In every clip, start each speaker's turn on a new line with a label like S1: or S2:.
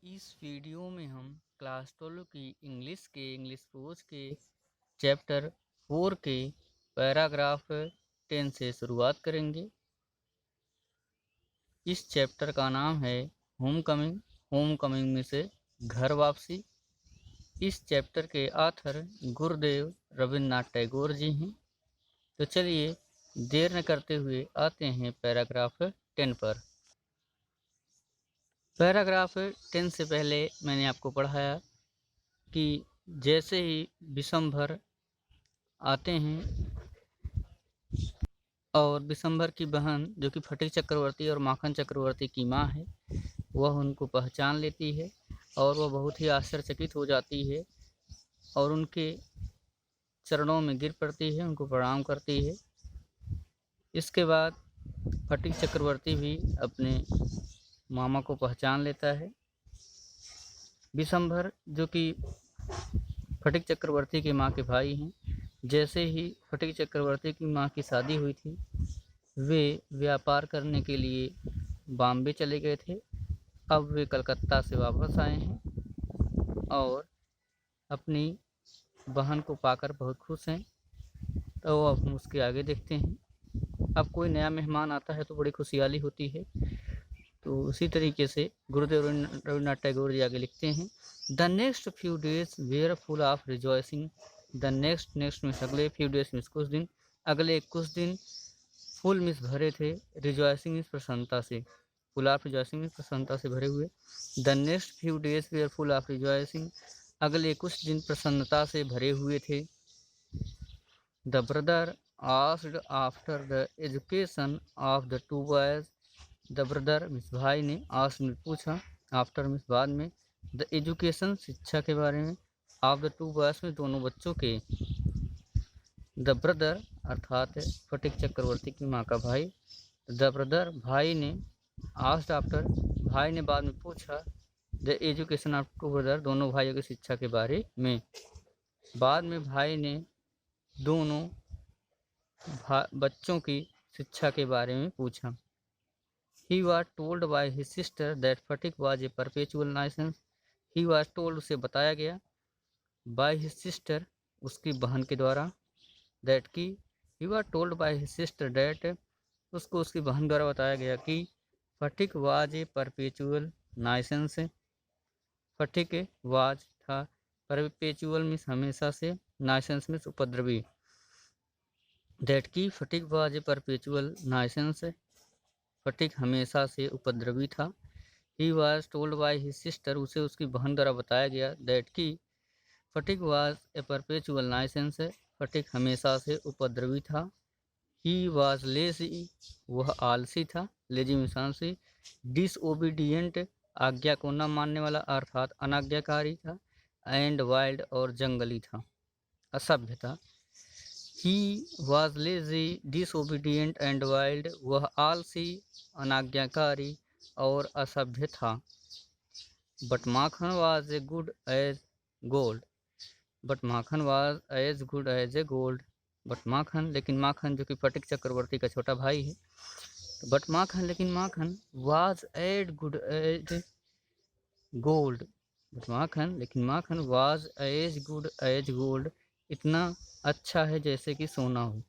S1: इस वीडियो में हम क्लास 12 की इंग्लिश पोज के चैप्टर 4 के पैराग्राफ 10 से शुरुआत करेंगे। इस चैप्टर का नाम है होम कमिंग। होम कमिंग में से घर वापसी। इस चैप्टर के ऑथर गुरुदेव रविन्द्रनाथ टैगोर जी हैं। तो चलिए देर न करते हुए आते हैं पैराग्राफ 10 पर। पैराग्राफ 10 से पहले मैंने आपको पढ़ाया कि जैसे ही विशंभर आते हैं और विशंभर की बहन जो कि फटिक चक्रवर्ती और माखन चक्रवर्ती की माँ है, वह उनको पहचान लेती है और वह बहुत ही आश्चर्यचकित हो जाती है और उनके चरणों में गिर पड़ती है, उनको प्रणाम करती है। इसके बाद फटिक चक्रवर्ती भी अपने मामा को पहचान लेता है। विशंभर जो कि फटिक चक्रवर्ती के माँ के भाई हैं, जैसे ही फटिक चक्रवर्ती की माँ की शादी हुई थी, वे व्यापार करने के लिए बॉम्बे चले गए थे। अब वे कलकत्ता से वापस आए हैं और अपनी बहन को पाकर बहुत खुश हैं। तो अब हम उसके आगे देखते हैं। अब कोई नया मेहमान आता है तो बड़ी खुशहाली होती है। तो उसी तरीके से गुरुदेव रविन्द्रनाथ टैगोर जी आगे लिखते हैं, the next few days were full of rejoicing. The next में अगले, फ्यू डेज में कुछ दिन, अगले कुछ दिन फुल मिस भरे थे, रिजॉइसिंग इस प्रसन्नता से, फुल ऑफ रिजॉइसिंग इस प्रसन्नता से भरे हुए। The next few days were full of rejoicing, अगले कुछ दिन प्रसन्नता से भरे हुए थे। The brother asked after the education of the two boys. The brother मिस भाई ने, आस्क्ड में पूछा, आफ्टर मिस बाद में, द एजुकेशन शिक्षा के बारे में, ऑफ द टू बॉयज में दोनों बच्चों के। द ब्रदर अर्थात फटिक चक्रवर्ती की माँ का भाई, द ब्रदर भाई ने, आस्क्ड आफ्टर भाई ने बाद में पूछा, the education of two brother दोनों भाइयों की शिक्षा के बारे में। बाद में भाई ने दोनों बच्चों की शिक्षा के बारे में पूछा। He was told by his sister that Fatik was a perpetual nuisance. He was told, उसे बताया गया, by his sister उसकी बहन के द्वारा, that की, he was told by his sister that उसको उसकी बहन द्वारा बताया गया कि फटिक was a perpetual nuisance। Sphatik was था, perpetual मीन्स हमेशा से, nuisance मीन्स उपद्रवी। that की फटिक was a perpetual nuisance, फटिक हमेशा से उपद्रवी था। He was told by his sister उसे उसकी बहन द्वारा बताया गया, that की फटिक was a perpetual nuisance, फटिक हमेशा से उपद्रवी था। He was lazy वह आलसी था, लेजी मीन्स आलसी। disobedient आज्ञा को न मानने वाला अर्थात अनाज्ञाकारी था। and wild और जंगली था, असभ्य था। He was lazy, disobedient and wild, वह आलसी, अनाज्ञाकारी और असभ्य था। But Makhan was a good as gold, but Makhan was as good as a gold, but माखन, लेकिन माखन जो कि फटिक चक्रवर्ती का छोटा भाई है, तो बट माखन, लेकिन Makhan, was as good as gold, but Makhan, लेकिन Makhan, was as good as gold, इतना अच्छा है जैसे कि सोना हो।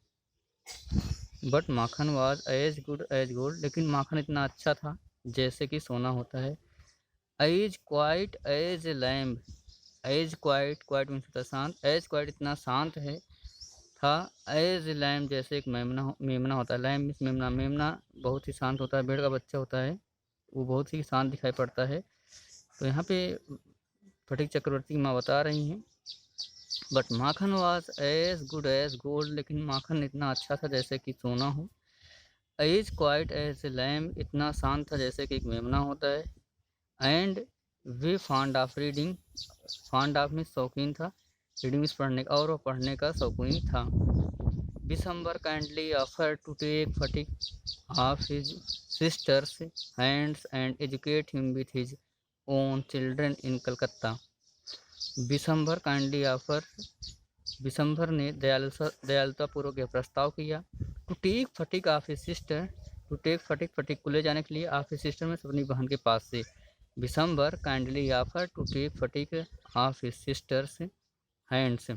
S1: But Makhan was as good as gold, लेकिन माखन इतना अच्छा था जैसे कि सोना होता है। As quiet as lamb, as quiet, quiet means होता है शांत, एज क्वाइट इतना शांत है था, एज लैम्ब जैसे एक मेमना होता है। लैम्ब मीन्स मेमना, मेमना बहुत ही शांत होता है, भेड़ का बच्चा होता है, वो बहुत ही शांत दिखाई पड़ता है। तो यहाँ पे फटिक चक्रवर्ती की माँ बता रही हैं, but Makhan was as good as gold, लेकिन माखन इतना अच्छा था जैसे कि सोना हो। As quiet as a lamb, इतना शांत था जैसे कि एक मेमना होता है। And they fond of reading, fond of में शौकीन था, रीडिंग में पढ़ने का, और वह पढ़ने का शौकीन था। Bishambhar kindly offer to take Phatik off his sister's hands and educate him with his own children in Calcutta. Bishambhar kindly offer, Bishambhar ने दयालुतापूर्वक यह प्रस्ताव किया, to take Phatik off his sister, to take Phatik, Phatik को ले जाने के लिए, ऑफ हिज सिस्टर में अपनी बहन के पास से, December kindly offered to take Fatik off his sister's hands.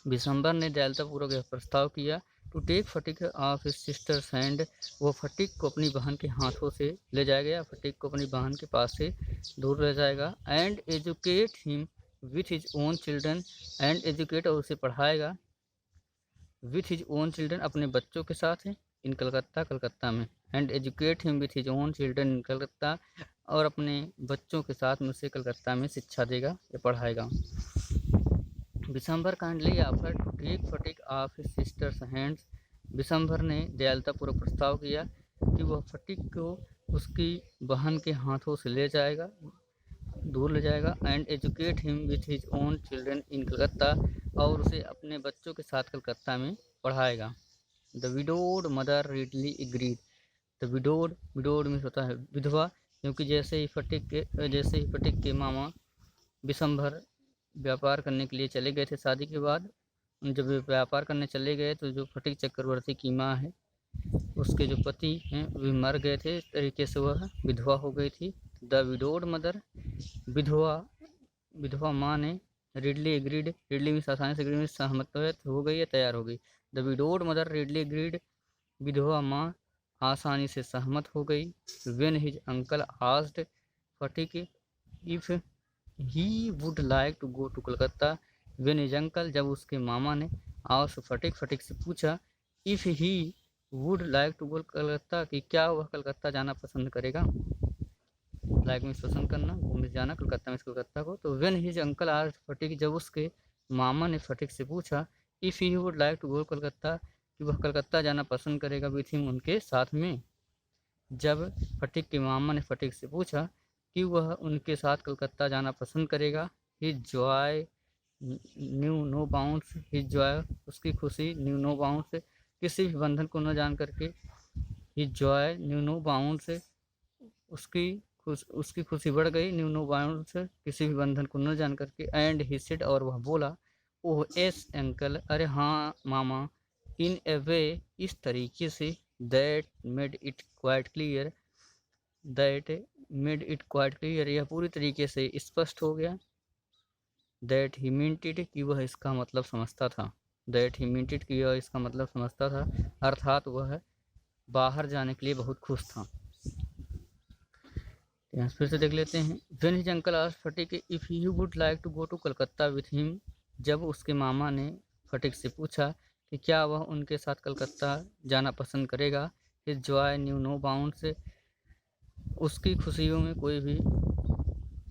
S1: दिसंबर ने दयालुतापूर्वक यह प्रस्ताव किया to take Phatik off his sister's hand, वो फटिक को अपनी बहन के हाथों से ले जाएगा या फटिक को अपनी बहन के पास से दूर ले जाएगा। And educate him with his own children, and educate और उसे पढ़ाएगा विथ हिज ओन चिल्ड्रन अपने बच्चों के साथ है इन कलकत्ता कलकत्ता में। And educate him with his own children in Calcutta, और अपने बच्चों के साथ में उसे कलकत्ता में शिक्षा देगा या पढ़ाएगा। Bishambhar kindly offer to take Phatik off his sister's hands, Bishambhar ने दयालुतापूर्वक प्रस्ताव किया कि वह फटिक को उसकी बहन के हाथों से ले जाएगा, दूर ले जाएगा। And educate him with his own children in Calcutta, और उसे अपने बच्चों के साथ कलकत्ता में पढ़ाएगा। The widowed mother readily agreed, the widowed में होता है विधवा, क्योंकि जैसे ही फटिक के मामा दिसंबर व्यापार करने के लिए चले गए थे शादी के बाद, जब वे व्यापार करने चले गए तो जो फटिक चक्रवर्ती की माँ है उसके जो पति हैं वे मर गए थे, इस तरीके से वह विधवा हो गई थी। द विडोड मदर, विधवा माँ ने रीडली एग्रीड, रीडली में आसानी से एग्री में सहमत हो गई या तैयार हो गई। The widowed mother readily agreed, विधवा माँ आसानी से सहमत हो गई। When his uncle asked Phatik if he would like to go to Calcutta, when his uncle, जब उसके मामा ने आस्क्ड फटिक से पूछा if he would like to go Calcutta, कि क्या वह कलकत्ता जाना पसंद करेगा। लाइक में पसंद करना, घूमने जाना, कलकत्ता में कलकत्ता को। तो when his uncle asked Phatik, जब उसके मामा ने फटिक से पूछा if he would like to go Calcutta, कि वह कलकत्ता जाना पसंद करेगा विथ हिम, उनके साथ में। जब फटिक के मामा ने फटिक से पूछा कि वह उनके साथ कलकत्ता जाना पसंद करेगा, his joy knew no bounds, his joy उसकी खुशी, न्यू नो बाउंड्स किसी भी बंधन को न जान करके, his joy knew no bounds उसकी खुशी बढ़ गई, न्यू नो बाउंड्स किसी भी बंधन को न जान करके। एंड ही सेड, और वह बोला ओह एस अंकल, अरे हाँ मामा, इन ए वे इस तरीके से, that made it quite clear, यह पूरी तरीके से स्पष्ट हो गया। दैट ही मींट इट, कि वह इसका मतलब समझता था। दैट ही मींट इट, कि वह इसका मतलब समझता था, अर्थात वह बाहर जाने के लिए बहुत खुश था। यहाँ फिर से देख लेते हैं। When his uncle asked Phatik if he would like to go to Calcutta with him, जब उसके मामा ने फटिक से पूछा कि क्या वह उनके साथ कलकत्ता जाना पसंद करेगा। His joy knew no bounds, उसकी खुशियों में कोई भी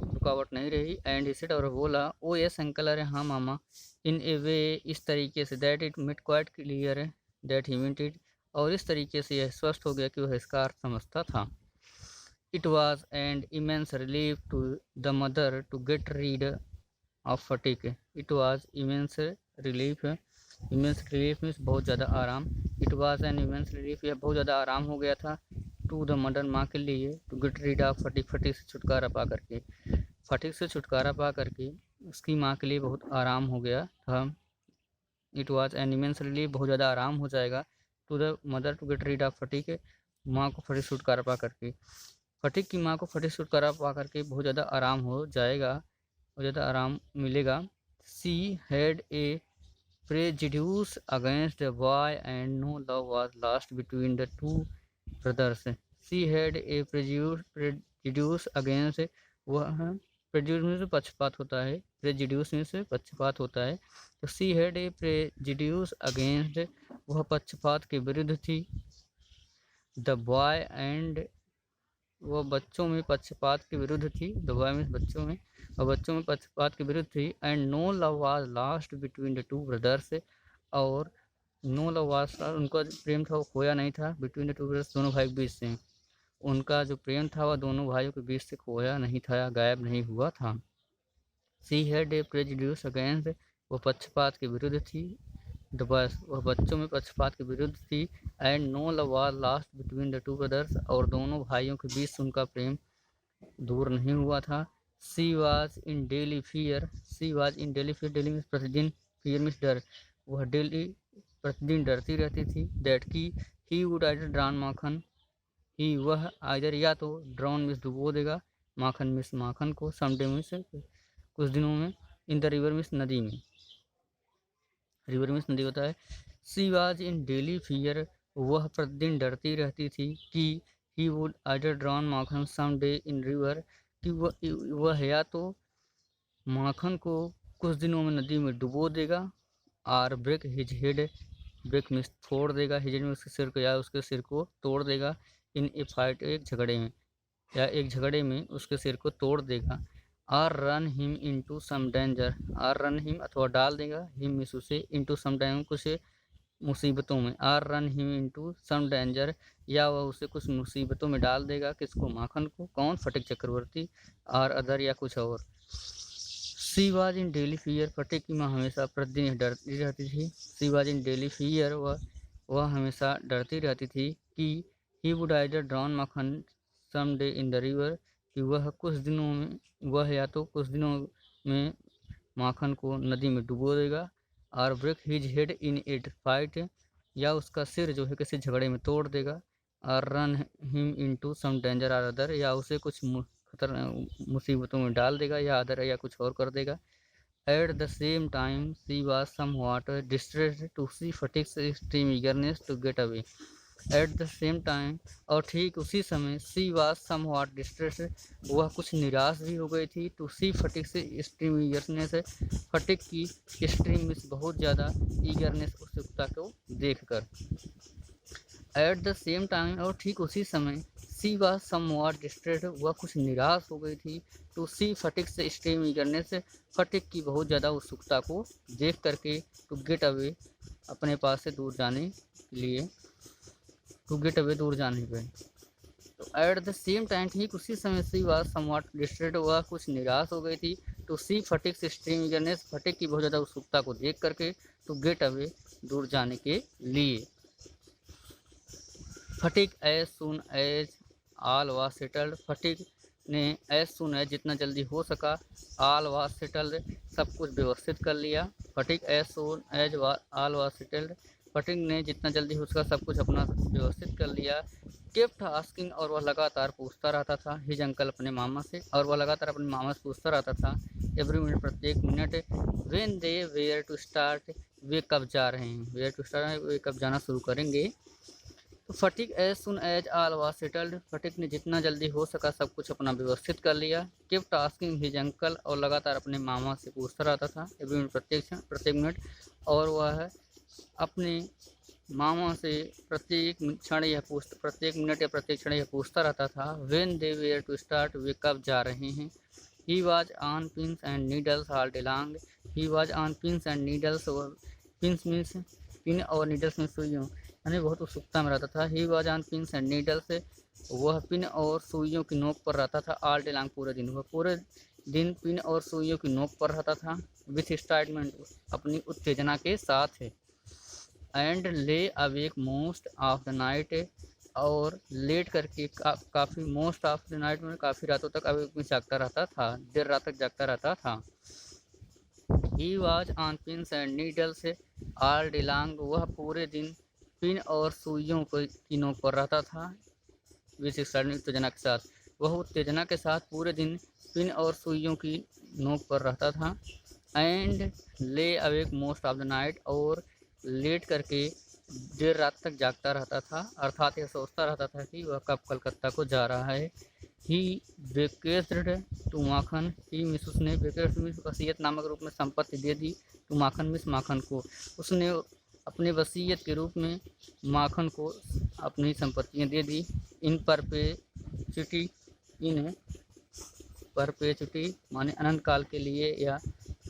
S1: रुकावट नहीं रही। एंड ही सेड, और बोला ओ यस अंकल, अरे हाँ मामा, इन ए वे इस तरीके से, that it made quite clear, that he meant it, और इस तरीके से यह स्पष्ट हो गया कि वह इसका अर्थ समझता था। It was an immense relief to the mother to get rid of fatigue. It was immense relief, immense relief means बहुत ज़्यादा आराम। It was an immense relief, यह बहुत ज़्यादा आराम हो गया था। To the mother, माँ के लिए, to get rid of fatigue, fatigue से छुटकारा पा करके, फटीक से छुटकारा पा करके उसकी माँ के लिए बहुत आराम हो गया था। It was an immense relief, बहुत ज़्यादा आराम हो जाएगा। To the mother to get rid of fatigue, माँ को फटीक से छुटकारा पा करके, फटीक की माँ को फटीक छुटकारा पा करके बहुत ज़्यादा आराम हो जाएगा, बहुत ज़्यादा आराम मिलेगा। She had a prejudice against the boy and no love was lost between the two brothers. She had a prejudice against, वह प्रेजुडियूस में से पक्षपात होता है, प्रेजुडियूस में से पक्षपात होता है। तो सी हैड ए प्रेजुडियूस अगेंस्ट, वह पक्षपात के विरुद्ध थी। द बॉय एंड, वह बच्चों में पक्षपात के विरुद्ध थी। द बॉय में बच्चों में, और बच्चों में पक्षपात के विरुद्ध थी। And no love was lost between the two brothers, और नो लव वाज, उनका जो प्रेम था वो खोया नहीं था। बिटवीन द टू ब्रदर्स, दोनों भाई के बीच से, उनका जो प्रेम था वह दोनों भाइयों के बीच से खोया नहीं था, गायब नहीं हुआ था। सी हैड ए प्रेजुडियूस अगेंस्ट, वो पक्षपात के विरुद्ध थी। द बॉयज, वह बच्चों में पक्षपात के विरुद्ध थी। And no love was lost between the two brothers, और दोनों भाइयों के बीच से उनका प्रेम दूर नहीं हुआ था। सी was in daily fear, C was in daily fear, daily में प्रतिदिन, फियर में डर, वह डेली प्रतिदिन डरती रहती थी। दैट की ही वुड आइडर ड्राउन माखन, ही वह आइडर या तो ड्राउन में डुबो देगा माखन मिस माखन को, समडे मिस कुछ दिनों में, इन द रिवर मिस नदी में, रिवर मिस नदी होता है। She was in daily fear, वह प्रतिदिन डरती रहती थी कि he would either drown Makhan some day in river, कि वह या तो माखन को कुछ दिनों में नदी में डुबो देगा, और break his head, break means फोड़ देगा, हिज में उसके सिर को, या उसके सिर को तोड़ देगा, इन ए फाइट एक झगड़े में, या एक झगड़े में उसके सिर को तोड़ देगा। Or run him into some danger, or run him अथवा डाल देगा, हिम मिस उसे, इंटू सम डेंजर कुछ मुसीबतों में, or run him into some danger, या वह उसे कुछ मुसीबतों में डाल देगा। किसको? माखन को। कौन? फटिक चक्रवर्ती। आर अदर या कुछ और। She was in daily fear, Phatik की माँ हमेशा प्रतिदिन डरती रहती थी। She was in daily fear, वह हमेशा डरती रहती थी कि he would either drown Makhan some day in the river, कि वह या तो कुछ दिनों में माखन को नदी में डुबो देगा, और break his head in it fight, या उसका सिर जो है किसी झगड़े में तोड़ देगा, और run him into some danger or other, या उसे कुछ मुसीबतों में डाल देगा, या अदर या कुछ और कर देगा। At the same time she was somewhat distressed to see Phatik's extreme eagerness to get away. At the same time, और ठीक उसी समय, सी वाज समव्हाट डिस्ट्रेस्ड, वह कुछ निराश भी हो गई थी, टू सी फटिक से एक्सट्रीम ईगरनेस, फटिक की एक्सट्रीम मीन्स बहुत ज़्यादा, ईगरनेस उत्सुकता को देखकर। एट द सेम टाइम, और ठीक उसी समय, सी वाज समव्हाट डिस्ट्रेस्ड, वह कुछ निराश हो गई थी, टू सी फटिक से एक्सट्रीम ईगरनेस, फटिक की बहुत ज़्यादा उत्सुकता को देख करके, टू गेट अवे, अपने पास से दूर जाने के लिए, टू गेट अवे दूर जाने पे। तो एट द सेम टाइम, ठीक उसी समय, सी वाज समव्हाट डिस्ट्रेस्ड, वह कुछ निराश हो गई थी, टू सी फटिक से एक्सट्रीम ईगरनेस, फटिक की बहुत ज़्यादा उत्सुकता को देख करके, टू गेट अवे दूर जाने के लिए। Phatik as soon as all was settled, Phatik ने एज सुन एज जितना जल्दी हो सका, ऑल वाज सेटल्ड सब कुछ व्यवस्थित कर लिया। Phatik as soon as all was settled, Phatik ने जितना जल्दी हो सका सब कुछ अपना व्यवस्थित कर लिया। केप्ट आस्किंग, और वह लगातार पूछता रहता था, हिज अंकल अपने मामा से, और वह लगातार अपने मामा से पूछता रहता था, एवरी मिनट प्रत्येक मिनट, when they were to start, वे कब जा रहे हैं, वेयर टू स्टार्ट वे कब जाना शुरू करेंगे। तो Phatik as soon as all was settled, Phatik ने जितना जल्दी हो सका सब कुछ अपना व्यवस्थित कर लिया। केप्ट आस्किंग हिज अंकल, और लगातार अपने मामा से पूछता रहता था, एवरी मिनट प्रत्येक मिनट, और वह अपने मामा से प्रत्येक क्षण यह प्रत्येक मिनट या प्रत्येक क्षण यह पूछता रहता था, when they were to start, वे कब जा रहे हैं। He was on pins and needles all day long, he was on pins and needles, और पिंस मीन्स पिन और नीडल्स में सुइयों, यानी बहुत उत्सुकता में रहता था। He was on pins and needles, वह पिन और सुइयों की नोक पर रहता था, ऑल डे लॉन्ग पूरे दिन, वह पूरे दिन पिन और सुइयों की नोक पर रहता था, विथ एक्साइटमेंट अपनी उत्तेजना के साथ है। एंड ले awake most of the night, और लेट करके काफ़ी मोस्ट ऑफ द नाइट में काफ़ी रातों तक अवेक में जागता रहता था, देर रात तक जागता रहता था। He was on pins and needles all day long, वह पूरे दिन पिन और सुइयों की नोक पर रहता था, विथ उत्तेजना के साथ, वह उत्तेजना के साथ पूरे दिन पिन और सुइयों की नोक पर रहता था। एंड ले awake most of the night, और लेट करके देर रात तक जागता रहता था, अर्थात यह सोचता रहता था कि वह कब कलकत्ता को जा रहा है। ही वेकेस्ड टू माखन, ही मिस उसने वेकेस्ड मिस वसीयत नामक रूप में संपत्ति दे दी, टू माखन मिस माखन को, उसने अपने वसीयत के रूप में माखन को अपनी संपत्तियां दे दी। इन परपेचुटी, इन परपेचुटी माने अनंत काल के लिए या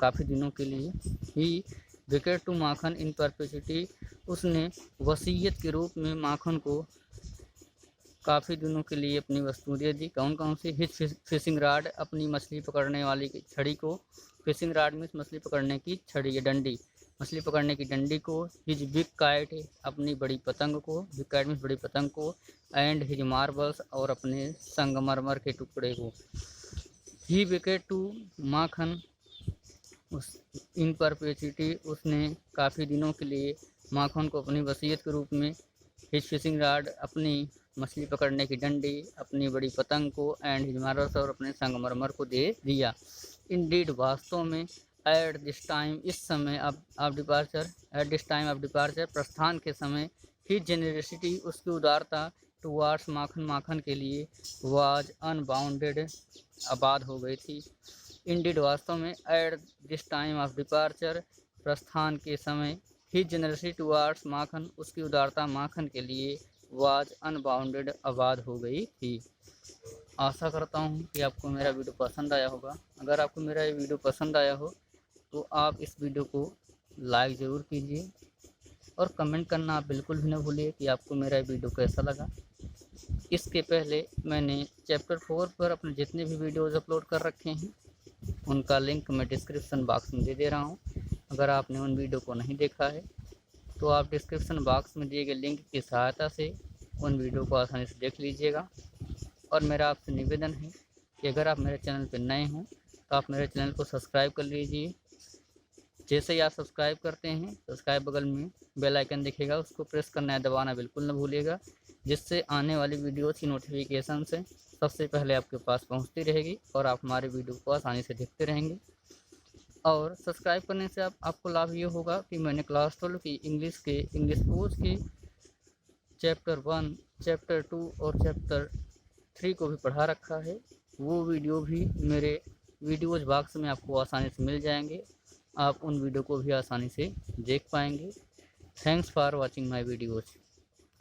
S1: काफ़ी दिनों के लिए। He bequeathed to Makhan in perpetuity, उसने वसीयत के रूप में माखन को काफ़ी दिनों के लिए अपनी वस्तु दे दी। कौन कौन सी? हिज फिशिंग राड, अपनी मछली पकड़ने वाली की छड़ी को, फिशिंग राड में मछली पकड़ने की छड़ी या डंडी, मछली पकड़ने की डंडी को। हिज बिग काइट, अपनी बड़ी पतंग को, बिग काइट में बड़ी पतंग को। एंड हिज मार्बल्स, और अपने संगमरमर के टुकड़े को। He bequeathed to Makhan in perpetuity, उसने काफ़ी दिनों के लिए माखन को अपनी वसीयत के रूप में, हिज फिशिंग राड, अपनी मछली पकड़ने की डंडी, अपनी बड़ी पतंग को एंड हिज मदर्स और अपने संगमरमर को दे दिया। इंडीड वास्तव में, एट दिस टाइम इस समय, of departure, at this time of departure प्रस्थान के समय, हिज जेनरसिटी उसकी उदारता, टुवार्ड्स माखन माखन के लिए, वाज अनबाउंडेड आबाद हो गई थी। इंडीड वास्तव में, at this time of departure प्रस्थान के समय, हिज जेनरसिटी टुवार्ड्स माखन उसकी उदारता माखन के लिए, वाज अनबाउंडेड आबाद हो गई थी। आशा करता हूँ कि आपको मेरा वीडियो पसंद आया होगा। अगर आपको मेरा ये वीडियो पसंद आया हो तो आप इस वीडियो को लाइक ज़रूर कीजिए और कमेंट करना आप बिल्कुल भी ना भूलिए कि आपको मेरा वीडियो कैसा लगा। इसके पहले मैंने चैप्टर 4 पर अपने जितने भी वीडियोज़ अपलोड कर रखे हैं उनका लिंक मैं डिस्क्रिप्शन बॉक्स में दे रहा हूँ। अगर आपने उन वीडियो को नहीं देखा है तो आप डिस्क्रिप्शन बॉक्स में दिए गए लिंक की सहायता से उन वीडियो को आसानी से देख लीजिएगा। और मेरा आपसे निवेदन है कि अगर आप मेरे चैनल पर नए हों तो आप मेरे चैनल को सब्सक्राइब कर लीजिए। जैसे ही आप सब्सक्राइब करते हैं, सब्सक्राइब बगल में बेल आइकन दिखेगा, उसको प्रेस करना है, दबाना बिल्कुल न भूलिएगा, जिससे आने वाली वीडियो की नोटिफिकेशन से सबसे पहले आपके पास पहुंचती रहेगी और आप हमारे वीडियो को आसानी से देखते रहेंगे। और सब्सक्राइब करने से आपको लाभ ये होगा कि मैंने क्लास 12 की इंग्लिश पोज के चैप्टर 1, चैप्टर 2 और चैप्टर 3 को भी पढ़ा रखा है। वो वीडियो भी मेरे वीडियोज़ बॉक्स में आपको आसानी से मिल जाएंगे। आप उन वीडियो को भी आसानी से देख पाएंगे। Thanks for watching my videos.